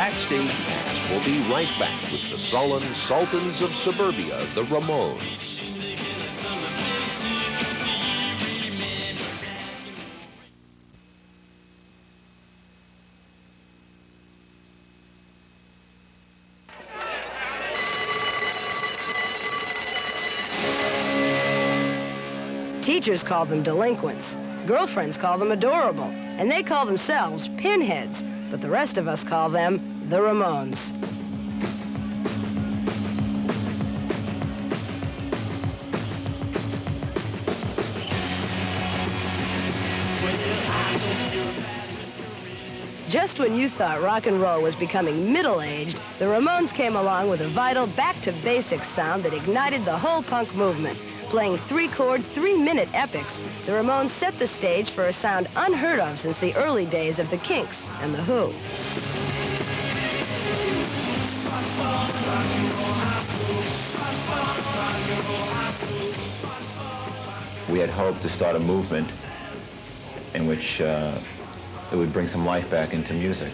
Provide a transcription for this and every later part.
Backstage Pass will be right back with the sullen sultans of suburbia, the Ramones. Teachers call them delinquents. Girlfriends call them adorable. And they call themselves pinheads. But the rest of us call them the Ramones. Just when you thought rock and roll was becoming middle-aged, the Ramones came along with a vital back-to-basics sound that ignited the whole punk movement. Playing three-chord, three-minute epics, the Ramones set the stage for a sound unheard of since the early days of the Kinks and the Who. We had hoped to start a movement in which it would bring some life back into music.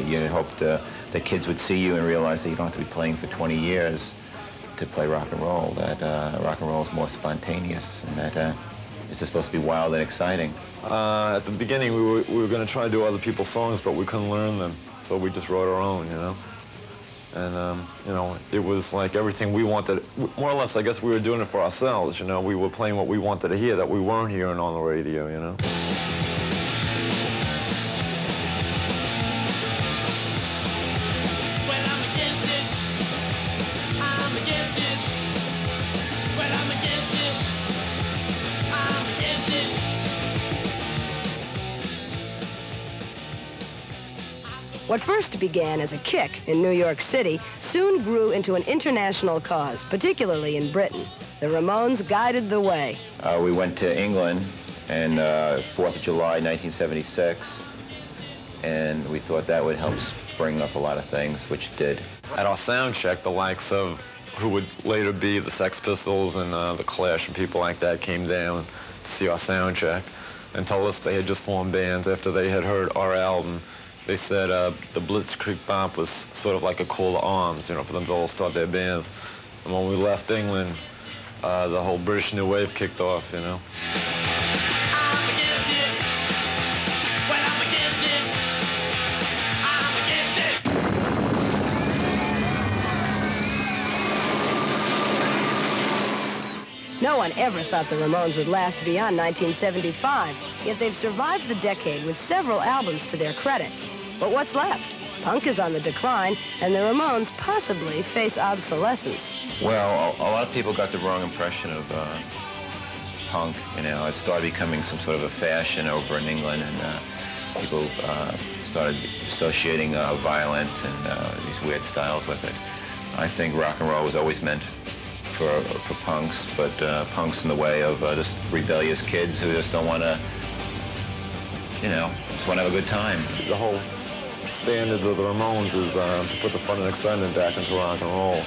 You had hoped that kids would see you and realize that you don't have to be playing for 20 years to play rock and roll, that rock and roll is more spontaneous, and that it's just supposed to be wild and exciting. At the beginning, we were going to try to do other people's songs, but we couldn't learn them, so we just wrote our own, you know? And, you know, it was like everything we wanted, more or less, I guess we were doing it for ourselves, you know? We were playing what we wanted to hear that we weren't hearing on the radio, you know? What first began as a kick in New York City soon grew into an international cause, particularly in Britain. The Ramones guided the way. We went to England on 4th of July, 1976, and we thought that would help spring up a lot of things, which it did. At our sound check, the likes of who would later be the Sex Pistols and the Clash and people like that came down to see our sound check and told us they had just formed bands after they had heard our album. They said the Blitzkrieg Bop was sort of like a call to arms, you know, for them to all start their bands. And when we left England, the whole British New Wave kicked off, you know. No one ever thought the Ramones would last beyond 1975, yet they've survived the decade with several albums to their credit. But what's left? Punk is on the decline, and the Ramones possibly face obsolescence. Well, a lot of people got the wrong impression of punk, you know. It started becoming some sort of a fashion over in England, and people started associating violence and these weird styles with it. I think rock and roll was always meant for punks, but punks in the way of just rebellious kids who just don't want to, you know, just want to have a good time. The whole standards of the Ramones is to put the fun and excitement back into rock and roll.